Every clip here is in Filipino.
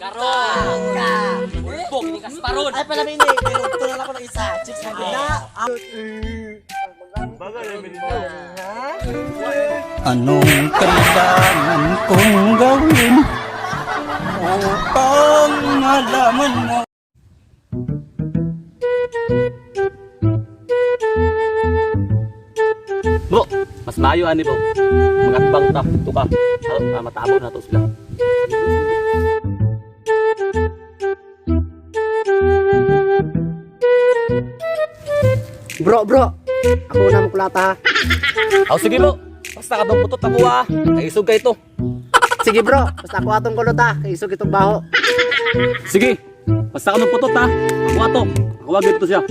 Karon. Bulbog ni kasparon. Ay pala ini, pinuto na ako ng isa. Chicks na gina. Anong kailangan kong gawin upang malaman mo? Bro, mas maayo ani bro. Magatbang ta to ka. Matabog na to sila. Bro. Ako na makulata. Aw sige bro. Basta ka tong putot ako Kaisog ka ito. Sige bro, basta ako atong kulota. Kaisog itong baho. Sige. Basta ka tong putot Ako ato. Ako wag dito siya.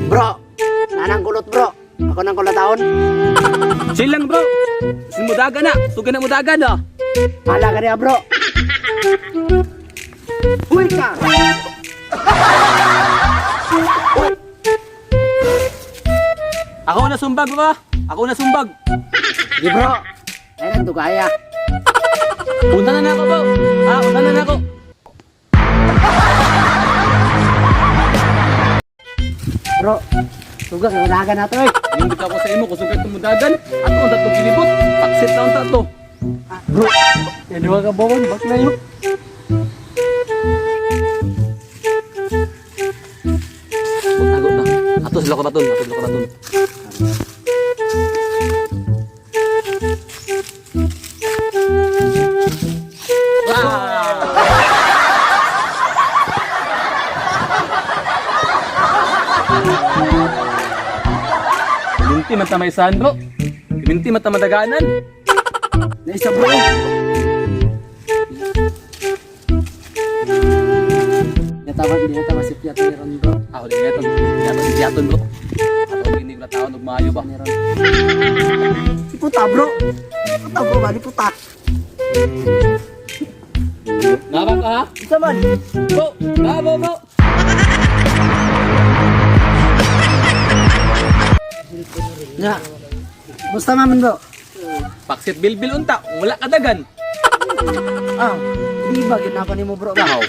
Bro, nanang kulot bro. Ako nang kulataon. Chill lang bro. Sin mudaga na. Suga na mudaga na. Hala ka niya bro. Uy ka. Ako na sumbag bro. Ako na sumbag. Sige bro. Ayun, tugaya. Punta na ako bro. Punta na ako. Bro, tugas na unagan na to eh. Yung dito ako sa imo kusog kay tumudagan. Ako ang tatong kinibot. Paksit lang tato. Bro, yan ka bawon, bak na yun. Tago na. Ato sila ko baton. Ato sila ko baton. Kiminti man tamay sandro. Kiminti man tamadaganan. Naisa bro. Hindi na tawag si Piato ni Ron bro. Ako din ito. Si Piaton bro. Ako hindi ko na tao nagmayo ba. Si puta bro. Puta bro, bali puta. Naba ka ha? Isa man. Bro! Naba bro! Ya. Basta maman bro. Paksit bilbil unta. Wala kadagan. Di ba ginapa ni mo bro? Daw.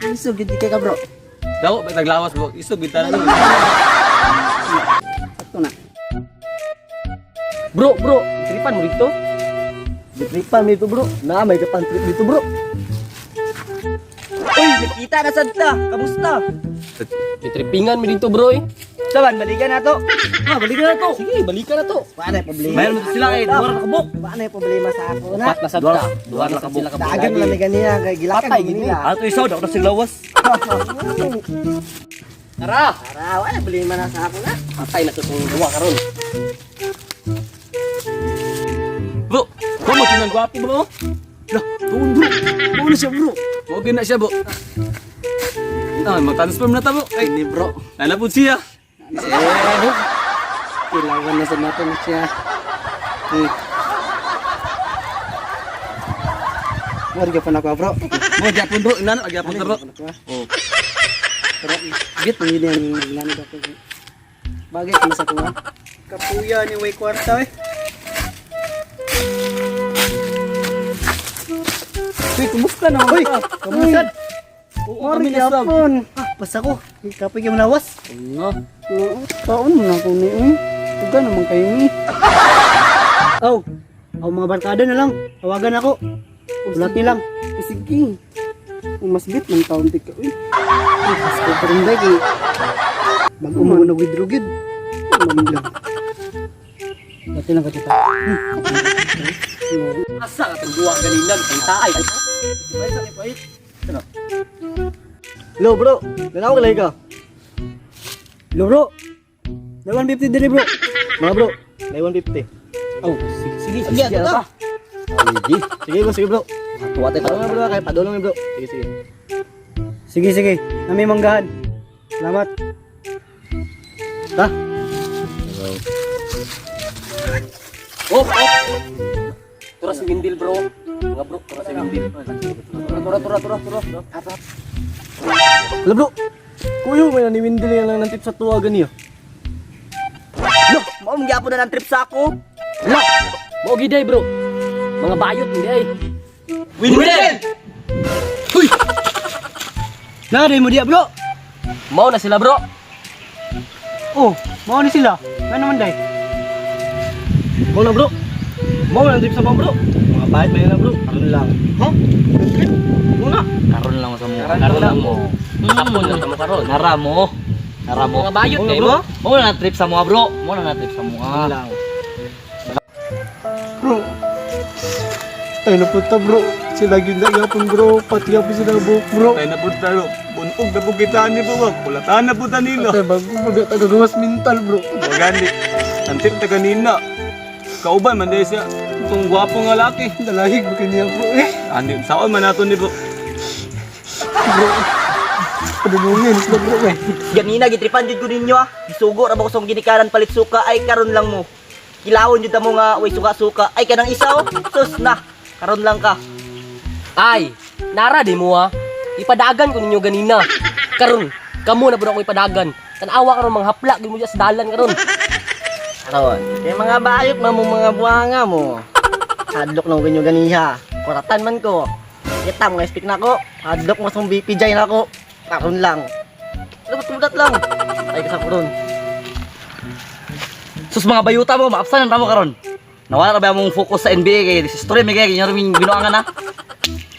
Iso gid kay ka bro. Daw, may taglawas bro. Isog kita na. Sakto na. Bro! Tripan mo dito? Tripan mo dito bro. Na may kapan trip dito bro. Uy, nakita na sad ta. Kamusta? Titripingan mo dito bro eh. Saban, balikan na to. Balikan na to. Sige, balikan na to. Paano yung problema? Mayroon mo sila eh. Duwar na kabok. Paano yung problema sa ako na? Pat na sad ka. Duwar na kabok. Dagan mo lang niya kay gilakan Patay mo gini. nila. Ato isaw, daw na siglawas. Tara! Tara, wala problema na sa ako na. Patay na itong duwa karon. Bro! Bro, mo sinang gwapo bro? Lah, tuon bro. Tuon na siya bro. Okay na siya bro. Mag-transform na ta bro. Ay, Ini bro. nalapod siya. Kailangan na sa natin siya. Warga pa na ko bro. Mo gyapon bro, inano gyapon ta bro. Oh. Pero git mo yun yung nanod ako. Bagay kung sa kuha. Kapuya ni Way Kwarta eh. Uy, kumusta na? Uy, kamusta? Oo, kami na sab. Basta ko. Kapag yung nawas. Nga. Taon mo na ako ni Tuga naman kayo ni. Oh, ako mga barkada na lang. Tawagan ako. Ulat nilang. Sige. Umasbit ng taon tika. Uy. Mas ko pa rin dahil. Mag-umunog with rugid. Mamiglang. Dati lang katita. Asa ka itong duwa ganina? Ang taay. Pahit sa pahit. Hello bro. Ganaw ka lang ka. Hello bro. May 150 din bro. Mga bro. May 150. Oh, sige. Sige ata. Sige bro. Tuwate ka. Bro, kay padulong bro. Sige. Nami manggahan. Salamat. Ta. Oh. Tura si Windil bro. Mga bro, tura si Windil. Tura. Hello bro. Kuyo may naniwindil lang ng tip sa tuwagan niyo. Look, maum gyapon na ng trip sa ako. Look, giday bro. Mga bayot hindi ay. Windel! Nari mo diya bro. Mao na sila bro. Oh, mau ni sila. Nga naman day. Mau na bro. Mau na trip sa mo bro. Mga bayad na yan bro. Karon lang. Ha? Trip? Muna. Karon lang sa mo. Karon lang mo. Hapon lang sa mo karon. Nara mo. Nara mo. Mga bayot Mau na, kay bro. mo. Mau na trip sa mo bro. Mau na trip sa mo. lang. Bro. Ay napunta bro. Sila ginagapon bro. Pati nga po sila buhok bro. Tayo na po tayo. Bunog na po kita ni po. Kulatan na po tanilo. Ay bago magagawas mental bro. Magani. Antip ta kanina. Kauban man dahil siya. Itong gwapo nga laki. Dalahig mo kanya bro eh. Ani, saan man nato ni po. Bro. Padulungin sila bro eh. Ganina gitripan jud ko ninyo ah. Gisugo ra ba ko sa ginikaran palit suka ay karon lang mo. Kilawon jud ta mo nga way suka-suka ay kanang isa oh. Sus na. Karon lang ka. Ay, nara di mo ah. Ipadagan ko ninyo ganina. Karon, kamo na bro ako ipadagan. Tanawa karon mga hapla gyud mo diya sa dalan karon. Karon. Kay mga bayot man mo mga buhanga mo. Hadlok nang ganyo ganiha. Kuratan man ko. Kita mo speak na ko. Hadlok mo sa BPJ na ko. Karon lang. Lubat lang. Ay kasap ko ron. Sus mga bayuta mo, maapsan ang tamo karon. Nawala ra ba mong focus sa NBA kay this story may kay ginyo binuangan na.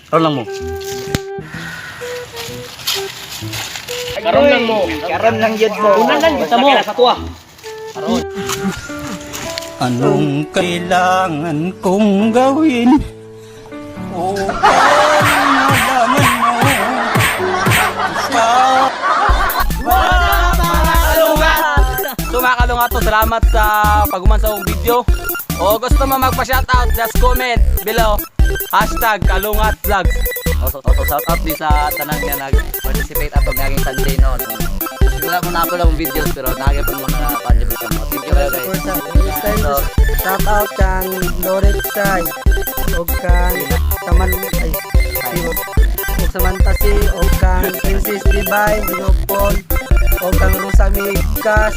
Karon lang mo. Karon lang mo. Karon lang yun mo. Unan lang kita mo. Sa tuwa. Anong kailangan kong gawin? Upang malaman mo. So mga kalungat to, salamat sa pagguman sa akong video. O gusto mo magpa-shoutout, just comment below. #kalungatvlogs. So shoutout din sa tanan nga nag-participate atong naging Sunday no. Wala mo na ako lang videos pero nagapon mo na contribution mo. Thank you kayo guys. So, Shout out kang Loret Sai. Og kang Saman ay og Samantasi og kang Princess Divine Binopol og kang Rosa Micas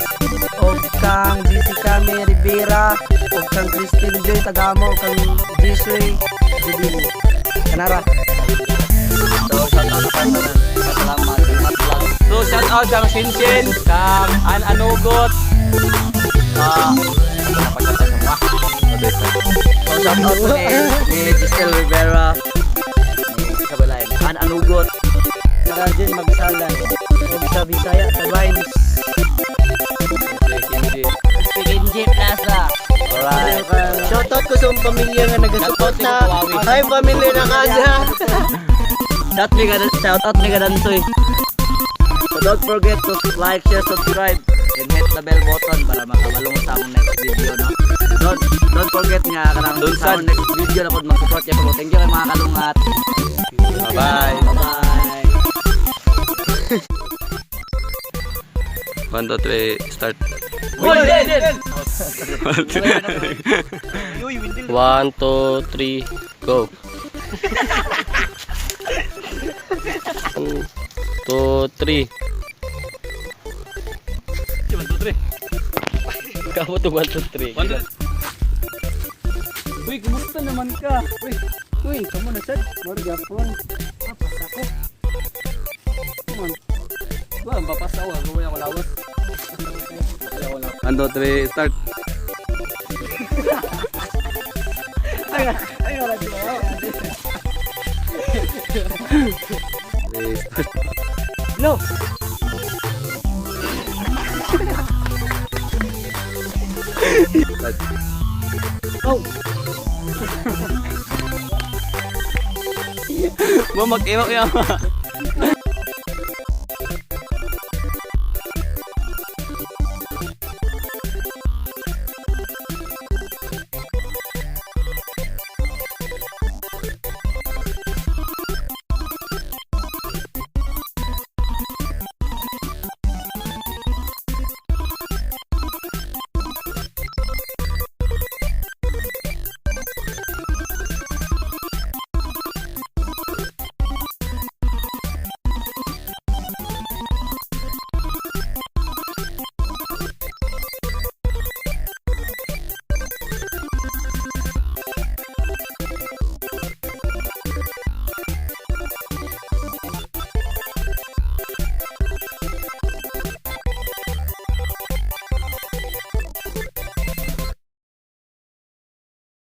og kang Jessica May Rivera og kang Christine Joy Tagamo og kang Jisui Judini. Kanara. So shoutout sa tanan. Salamat. So shoutout kang Shinshin, kang Anugot. So shoutout po ni Giselle Rivera. Ni Kabalayan. Anugot. Saka din magsalay. Og sa Bisaya sa Vines. Kenji Plaza. Alright. Shoutout ko sa pamilya nga nagasupport na. Ay pamilya na kada. Shoutout ni Gadansoy. So don't forget to like, share, subscribe, and hit the bell button para makabalong sa among next video, no? Don't forget nga kanang sa among next video na pod mag-support kayo po. Thank you kay mga kalungat. Bye-bye. Bye-bye. 1, 2, 3, start. Uy, Windel! 1 2 3 go. 1 2 3. Kamu tuh 1 2 3. Uy, kumusta naman ka? Uy, kamu na sad? Maro Japon. Papas ako. Come on. Ba, papasaw ako wala ko lawas. 1, 2, 3, start. Ay, wala di ba? No. Oh. Mau mag-iwak ya.